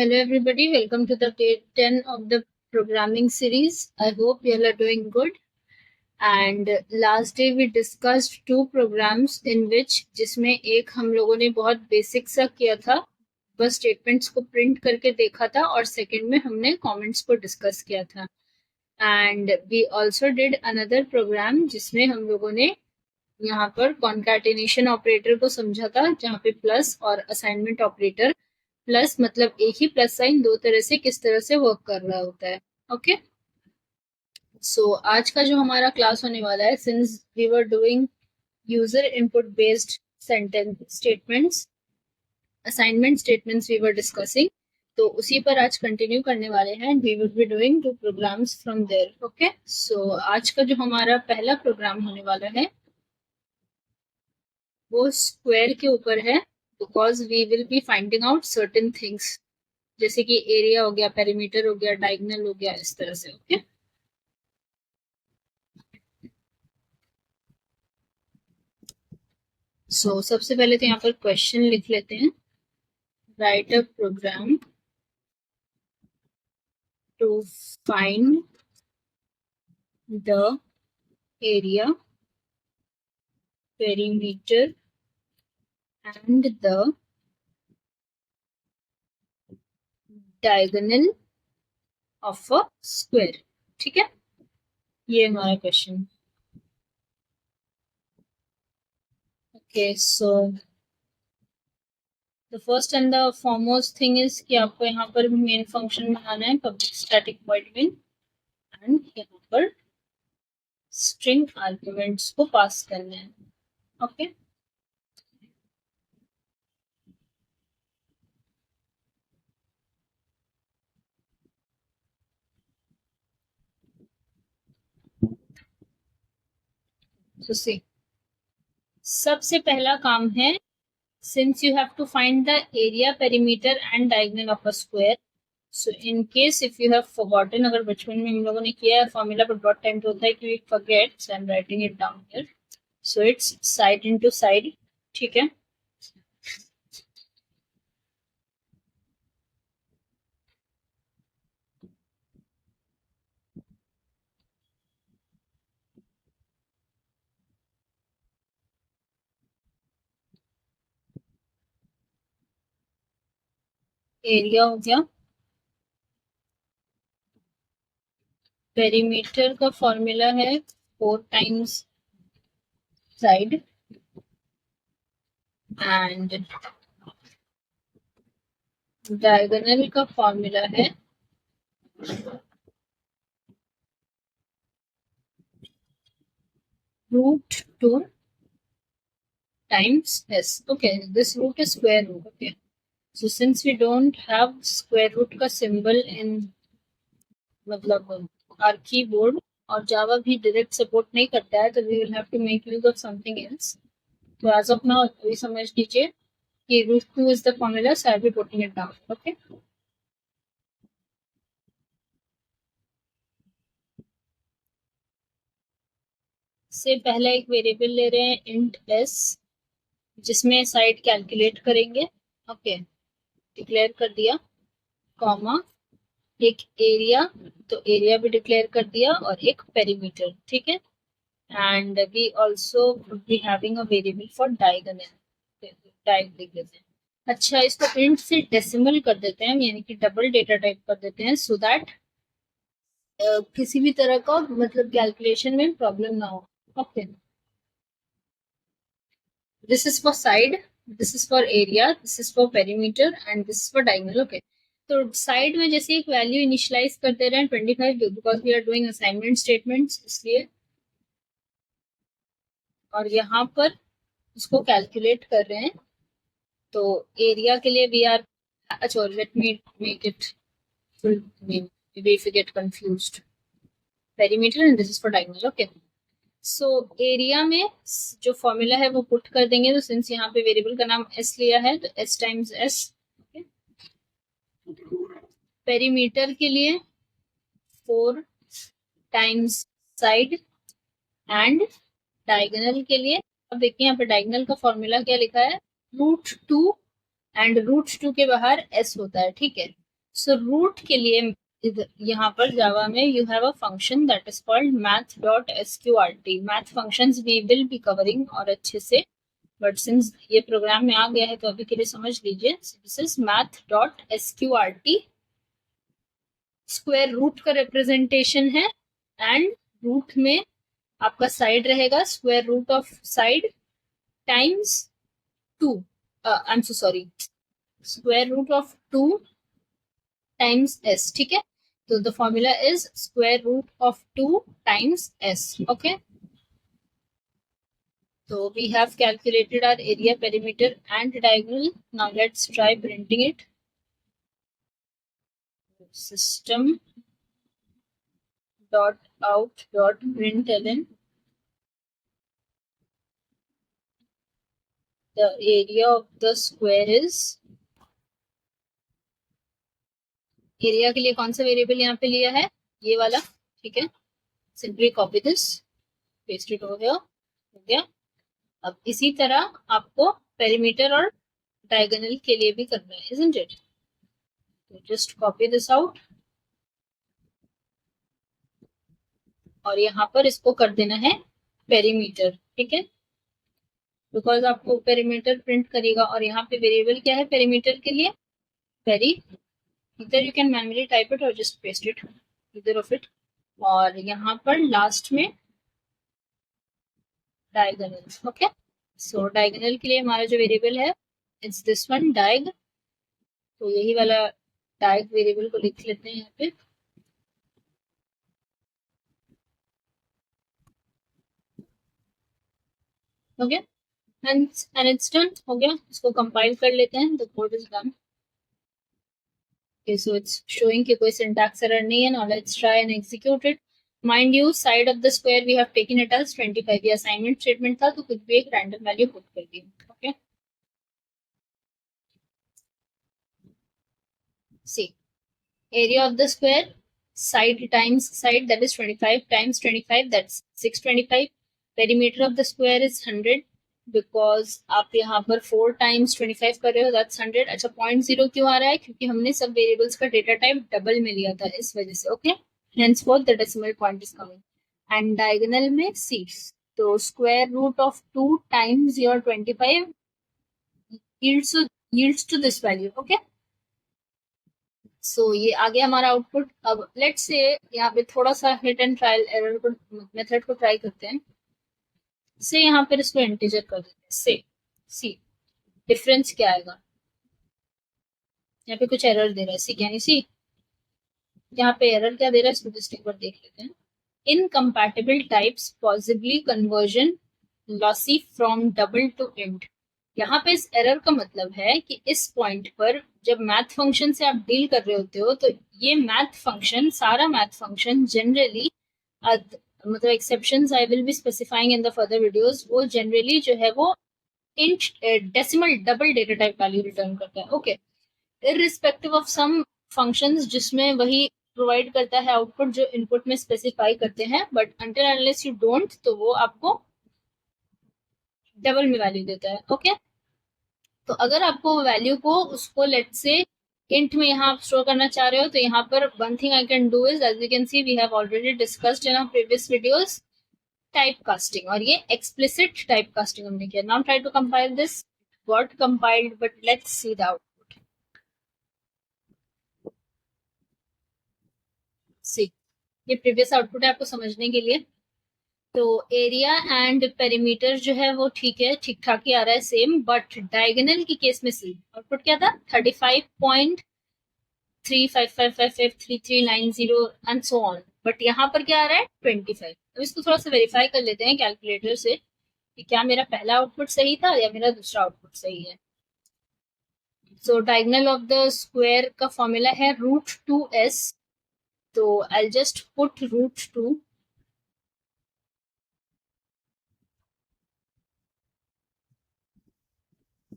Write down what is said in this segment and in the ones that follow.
Hello everybody, welcome to the day 10 of the programming series. I hope you all are doing good. And last day we discussed two programs in which जिसमें एक हम लोगों ने बहुत basic सा किया था, बस स्टेटमेंट्स को प्रिंट करके देखा था, और सेकंड में हमने कमेंट्स को डिस्कस किया था. And we also did another program जिसमें हम लोगों ने यहाँ पर कॉन्कैटिनेशन ऑपरेटर को समझा था, जहाँ पे प्लस और असाइनमेंट ऑपरेटर, प्लस मतलब एक ही प्लस साइन दो तरह से किस तरह से वर्क कर रहा होता है. ओके, सो आज का जो हमारा क्लास होने वाला है, since we were doing user input based sentence statements, assignment statements we were discussing, तो उसी पर आज कंटिन्यू करने वाले हैं. We will be doing two programs from there. Okay, so आज का जो हमारा पहला प्रोग्राम होने वाला है वो स्क्वायर के ऊपर है, because we will be finding out certain things, जैसे कि एरिया हो गया, पेरीमीटर हो गया, डायगोनल हो गया, इस तरह से. ओके, सो सबसे पहले तो यहाँ पर क्वेश्चन लिख लेते हैं. Write a program to find the area, perimeter and the diagonal of a square. ठीक है, ये हमारा question. Okay, so the first and the foremost thing is कि आपको यहाँ पर मेन फंक्शन बनाना है, public static void main, and यहाँ पर स्ट्रिंग आर्गुमेंट्स को पास करना है. ओके, so see, सबसे पहला काम है, since you have to find the area, perimeter and diagonal of a square. So in case if you have forgotten, अगर बचपन में हम लोगों ने किया है फॉर्मूला, पर बहुत टाइम तो होता है कि we forget, so I'm writing it down here. So it's side into side. ठीक है, एरिया हो गया. पेरीमीटर का फॉर्मूला है 4 times side, एंड डायगोनल का फॉर्मूला है √2 times s. Okay, this root is square root. Okay, so since we don't have square root का symbol in मतलब our keyboard, और जावा भी डायरेक्ट सपोर्ट नहीं करता है, तो we will have to make use of something else. तो as of now अभी समझ लीजिए कि √2 is the formula, so I'll be putting it down. Okay, से पहला एक वेरिएबल ले रहे हैं int s, जिसमें साइड कैलकुलेट करेंगे. ओके, डिक्लेयर कर दिया, कॉमा एक एरिया, तो एरिया भी डिक्लेयर कर दिया, और एक पेरीमीटर. ठीक है, and we also be having a variable for diagonal. Type लिख देते हैं. अच्छा, इसको इंट से डेसिमल कर देते हैं, यानी कि डबल डेटा टाइप कर देते हैं, सो दैट किसी भी तरह का मतलब कैलकुलेशन में प्रॉब्लम ना हो. Okay, this is for side, this is for area, this is for perimeter, and this is for diagonal. Okay, तो साइड में जैसे एक वैल्यू इनिशियलाइज कर दे रहे हैं 25, because we are doing assignment statements, इसलिए. और यहाँ पर उसको कैलकुलेट कर रहे हैं, तो एरिया के लिए वी आर, अच्छा let me make it full name if you get confused. Perimeter and this is for diagonal. Okay, so area में जो फॉर्मूला है वो पुट कर देंगे. तो सिंस यहाँ पे वेरिएबल का नाम s लिया है, तो s टाइम्स s. पेरीमीटर के लिए 4 times साइड, एंड डायगोनल के लिए, अब देखिए यहाँ पे डायगोनल का फॉर्मूला क्या लिखा है, √2, एंड √2 के बाहर s होता है. ठीक है, सो रूट के लिए यहाँ पर जावा में you have a function that is called math.sqrt. Math functions we will be covering और अच्छे से, बट सिंस ये प्रोग्राम में आ गया है तो अभी के लिए समझ लीजिए. This is math.sqrt. Square root का रिप्रेजेंटेशन है एंड रूट में आपका साइड रहेगा square root of side times 2. I am so sorry, square root of 2 times s. ठीक है, तो the formula is square root of 2 times s. Okay, so we have calculated our area, perimeter and diagonal. Now let's try printing it. System dot out dot println the area of the square is. Area के लिए कौन सा variable यहाँ पे लिया है, ये वाला. ठीक है, simply copy this, paste it over, हो गया. अब इसी तरह आपको पेरीमीटर और डायगोनल के लिए भी करना है, isn't it? तो जस्ट कॉपी दिस आउट और यहाँ पर इसको कर देना है पेरीमीटर. ठीक है, बिकॉज आपको पेरीमीटर प्रिंट करेगा और यहाँ पे वेरिएबल क्या है पेरीमीटर के लिए, पेरी. इधर you can manually type it और जस्ट पेस्ट इट इधर ऑफ इट. और यहाँ पर लास्ट में डायगोनल. ओके, सो डायगोनल के लिए हमारा जो वेरिएबल है इट्स दिस वन, डायग. तो यही वाला डायग वेरिएबल को लिख लेते हैं यहाँ पे. Okay, and it's done. हो गया, इसको कंपाइल कर लेते हैं. The code is done. Okay, so it's showing कि कोई syntax error नहीं है. Now let's try and execute it. Mind you, side of the square we have taken it as 25. ये assignment statement था तो कुछ भी एक random value put कर दी. Okay. See, area of the square, side times side, that is 25 times 25, that's 625. Perimeter of the square is 100 because आप यहाँ पर 4 times 25 कर रहे हो, that's 100. अच्छा, 0.0 क्यों आ रहा है, क्योंकि हमने सब वेरिएबल्स का डेटा टाइप डबल में लिया था, इस वजह से. Okay, henceforth the decimal point is coming. And diagonal में 6, तो square root of 2 times your 25 yields to this value. Okay, सो ये आ गया हमारा आउटपुट. अब लेट्स से यहाँ पे थोड़ा सा हिट एंड ट्रायल एरर को मेथड को ट्राई करते हैं. से यहाँ पर इसको इंटीजर कर देते हैं. से सी डिफरेंस क्या आएगा, यहाँ पे कुछ एरर दे रहा है. सी कैन यू सी, यहाँ पे एरर क्या दे रहा है, इसको जस्ट एक बार देख लेते हैं. Incompatible types possibly conversion lossy from double two int. यहाँ पे इस एरर का मतलब है कि इस पॉइंट पर जब मैथ फंक्शन से आप डील कर रहे होते हो तो ये मैथ फंक्शन, सारा मैथ फंक्शन जनरली, मतलब exceptions I will be specifying in the further videos, वो जनरली जो है वो int decimal double data type value return करता है. Okay, irrespective of some functions जिसमें वही प्रोवाइड करता है आउटपुट जो इनपुट में स्पेसिफाई करते हैं, but until unless you don't तो वो आपको डबल में वैल्यू देता है. ओके, तो अगर आपको वैल्यू को उसको लेट से इंट में यहाँ आप स्टोर करना चाह रहे हो तो यहाँ पर one thing I can do is, as you can see we have already discussed in our previous videos, type casting. और ये एक्सप्लिसिट टाइप कास्टिंग हमने किया. Now try to compile this. Got compiled, but let's see the output. See, ये previous output है आपको समझने के लिए. तो एरिया एंड पेरीमीटर जो है वो ठीक है, ठीक ठाक ही आ रहा है, सेम. बट डायगोनल के केस में सी आउटपुट क्या था, 35.35553390 एंड सो ऑन. बट यहाँ पर क्या आ रहा है 25. तो इसको थोड़ा सा वेरीफाई कर लेते हैं कैलकुलेटर से कि क्या मेरा पहला आउटपुट सही था या मेरा दूसरा आउटपुट सही है. सो डायगोनल ऑफ द स्क्वायर का फॉर्मूला है √2s. तो I just put √2.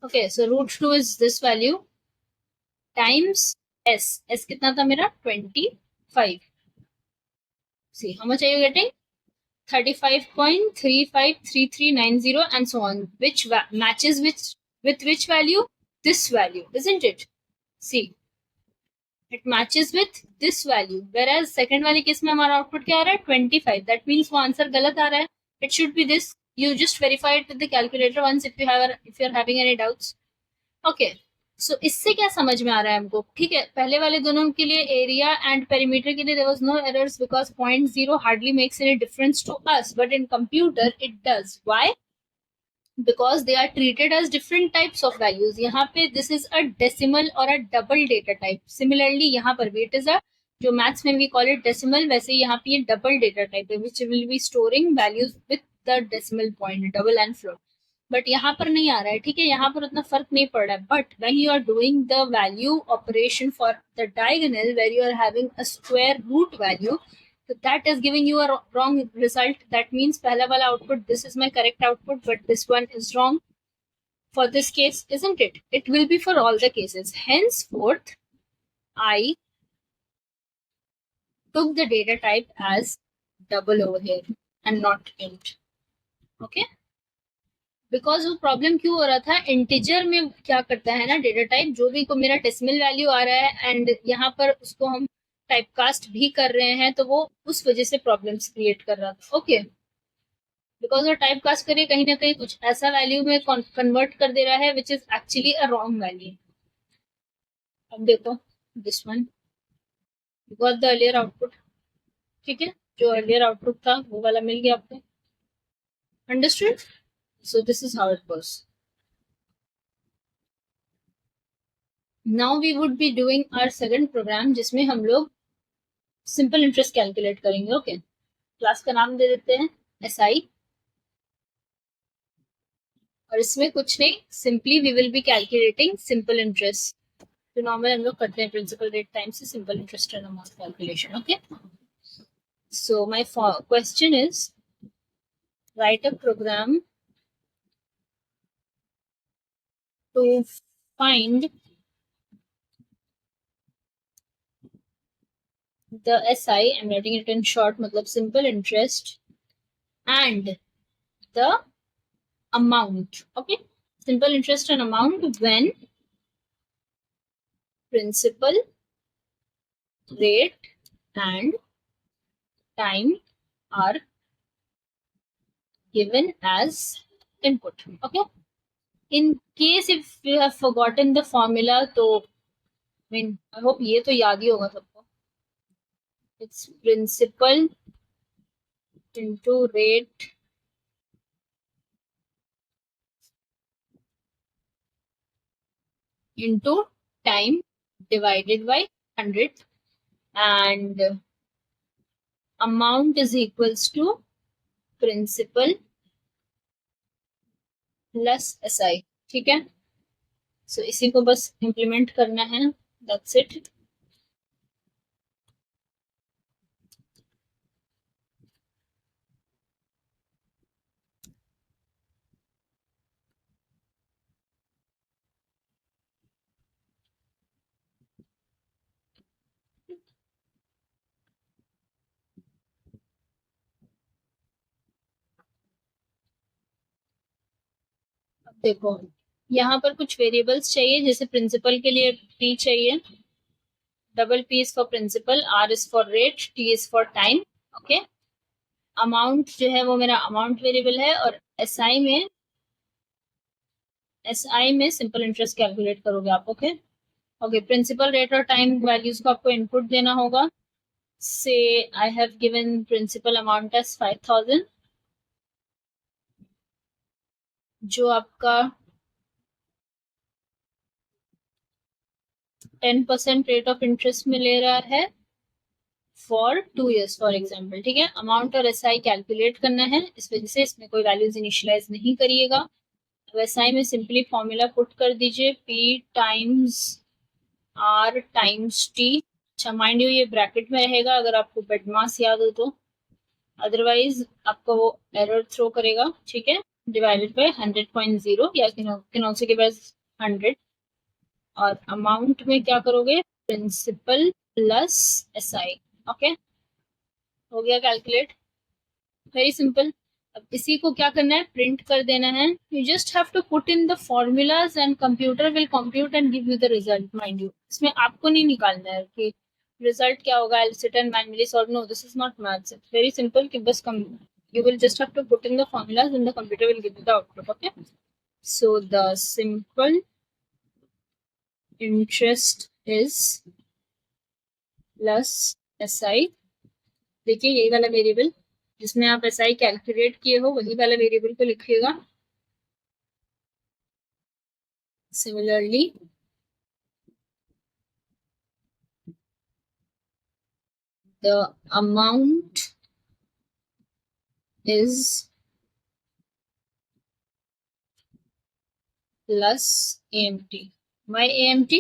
Okay, so √2 is this value times s. S कितना था मेरा 25. See, how much are you getting? 35.353390 and so on, which matches with which value? This value, isn't it? See, it matches with this value, whereas second वाले case में हमारा output क्या आ रहा है 25. That means वो आंसर गलत आ रहा है. It should be this. You just verify it with the calculator once if you are having any doubts. Okay, so इससे क्या समझ में आ रहा है हमको? ठीक है, पहले वाले दोनों के लिए एरिया एंड पेरीमीटर के लिए there was no errors because 0.0 hardly makes any difference to us, but in computer it does. Why? because they are treated as different types of values. यहाँ पे this is a decimal or a double data type. Similarly यहाँ पर भी it is a, जो maths में we call it decimal, वैसे यहाँ पे ये double data type है which will be storing values with the decimal point, double and float. But यहाँ पर नहीं आ रहा है. ठीक है, यहाँ पर उतना फर्क नहीं पड़ रहा है. But when you are doing the value operation for the diagonal where you are having a square root value, so that is giving you a wrong result. That means pehla wala output, this is my correct output, but this one is wrong for this case, isn't it? It will be for all the cases. Henceforth, I took the data type as double over here and not int. Okay? Because वो problem क्यों हो रहा था, integer में क्या करता है ना डेटा टाइप, जो भी को मेरा डेसिमल वैल्यू आ रहा है एंड यहाँ पर उसको हम टाइप कास्ट भी कर रहे हैं, तो वो उस वजह से प्रॉब्लम्स क्रिएट कर रहा था. ओके, बिकॉज वो टाइप कास्ट करिए कहीं ना कहीं कुछ ऐसा वैल्यू में कन्वर्ट कर दे रहा है which is actually a wrong value. अब देखो this one got the earlier output. ठीक है, जो अर्लियर आउटपुट था वो वाला मिल गया आपको. Understood? So this is how it goes. Now we would be doing our second program जिसमें हम लोग सिंपल इंटरेस्ट कैलकुलेट करेंगे. ओके, क्लास का नाम दे देते हैं SI, और इसमें कुछ नहीं, simply we will be calculating simple interest. तो नॉर्मल हम लोग करते हैं प्रिंसिपल रेट टाइम से simple interest and amount calculation. Okay, so my question is write a program to find the SI, I'm writing it in short, matlab simple interest, and the amount. Okay, simple interest and amount when principal, rate and time are given as input. Okay, in case if you have forgotten the formula, तो I mean I hope ये तो याद ही होगा सबको. It's principal into rate into time divided by 100, and amount is equals to principal plus SI. ठीक है, सो इसी को बस इम्प्लीमेंट करना है. That's it. देखो यहाँ पर कुछ वेरिएबल्स चाहिए, जैसे प्रिंसिपल के लिए P चाहिए, double P is for principal, R is for rate, T is for time. Okay, amount जो है वो मेरा अमाउंट वेरिएबल है, और SI में सिंपल इंटरेस्ट कैलकुलेट करोगे आप. ओके ओके, प्रिंसिपल, रेट और टाइम वैल्यूज को आपको इनपुट देना होगा. So I have given principal amount as 5000, जो आपका 10% रेट ऑफ इंटरेस्ट में ले रहा है फॉर 2 years फॉर एग्जाम्पल. ठीक है, अमाउंट और SI कैलकुलेट करना है, इस वजह से इसमें कोई वैल्यूज इनिशियलाइज नहीं करिएगा. तो SI में सिंपली फॉर्मूला पुट कर दीजिए, P times R times T. अच्छा, माइंड यू ये ब्रैकेट में रहेगा अगर आपको बेडमास याद हो तो, अदरवाइज आपको वो एरर थ्रो करेगा. ठीक है, डिवाइडेड बाय 100.0 या कैन आल्सो गिव एज 100. और अमाउंट में क्या करोगे, प्रिंसिपल प्लस SI. ओके, हो गया कैलकुलेट, वेरी सिंपल. अब इसी को क्या करना है, प्रिंट कर देना है. You just have to put in the formulas and computer will compute and give you the result. Mind you, इसमें आपको नहीं निकालना है कि रिजल्ट क्या होगा, I will sit and manually solve. No, this is not maths. It's very simple कि बस you will just have to put in the formulas and the computer will give you the output. Okay, so the simple interest is plus SI. देखिए यही वाला variable जिसमें आप SI calculate किए हो वही वाला वेरिएबल को लिखिएगा. Similarly, the amount is plus AMT. Why AMT?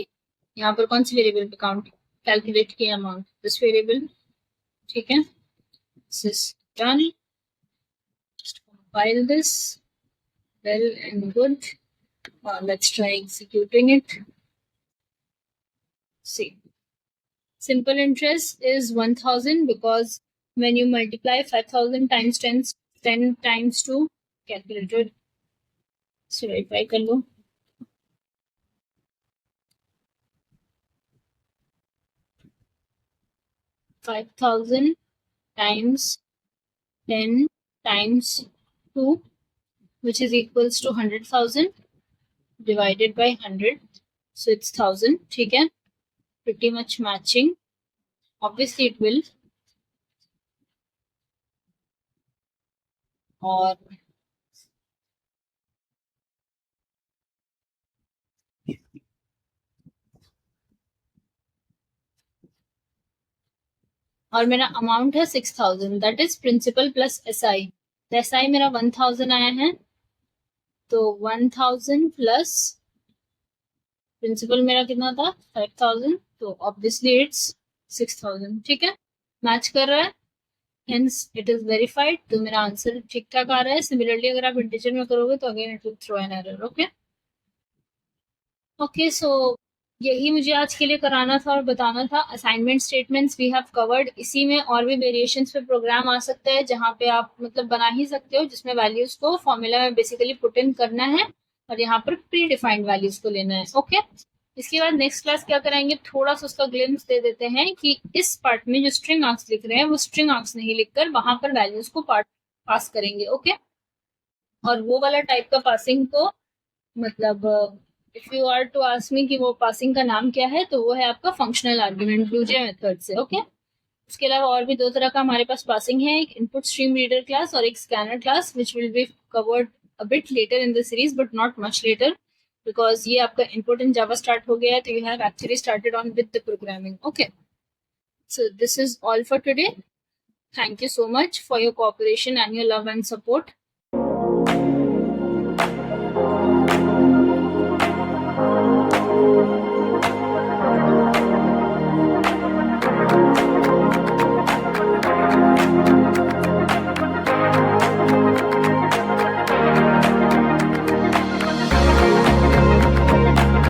यहाँ पर कौन सी वेरिएबल पे काउंट कैलकुलेट किया अमाउंट, दिस वेरिएबल. ठीक है, this is done. Just compile this well and good. Let's try executing it. See, simple interest is 1000 because when you multiply 5000 times 10 times 2, calculated. So verify कर लो. $5,000 times 10 times 2, which is equals to 100,000 divided by 100. So it's 1000. ठीक है, pretty much matching. Obviously it will. और और मेरा amount है 6000. That is principal plus SI. तो SI मेरा 1000 आया है, तो 1000 प्लस प्रिंसिपल मेरा कितना था 5000, तो ऑब्वियसली इट्स 6000. ठीक है, मैच कर रहा है, हेंस इट इज वेरीफाइड. तो मेरा आंसर ठीक ठाक आ रहा है. सिमिलरली अगर आप इंटीजर में करोगे तो again it will throw an error. Okay, so यही मुझे आज के लिए कराना था और बताना था. Assignment statements we have covered. इसी में और भी वेरिएशंस पे प्रोग्राम आ सकता है जहाँ पे आप मतलब बना ही सकते हो, जिसमें वैल्यूज को फॉर्मूला में बेसिकली पुट इन करना है और यहाँ पर प्री डिफाइंड वैल्यूज को लेना है. ओके, इसके बाद नेक्स्ट क्लास क्या कराएंगे, थोड़ा सा उसका ग्लिम्स दे देते हैं कि इस पार्ट में जो स्ट्रिंग आर्क्स लिख रहे हैं वो स्ट्रिंग आर्क्स नहीं लिखकर वहां पर वैल्यूज को पास करेंगे. ओके, और वो वाला टाइप का पासिंग को मतलब if you are to ask me कि वो पासिंग का नाम क्या है, तो वो है आपका फंक्शनल आर्ग्यूमेंट ब्लूजे मेथड से. ओके, उसके अलावा और भी दो तरह का हमारे पास पासिंग है, एक इनपुट स्ट्रीम रीडर क्लास और एक scanner class, which will be covered a bit letter in the series but not much later, because ये आपका इनपुट इन जावा स्टार्ट हो गया है, तो you have actually started on with the programming. Okay, so this is all for today. Thank you so much for your cooperation and your love and support.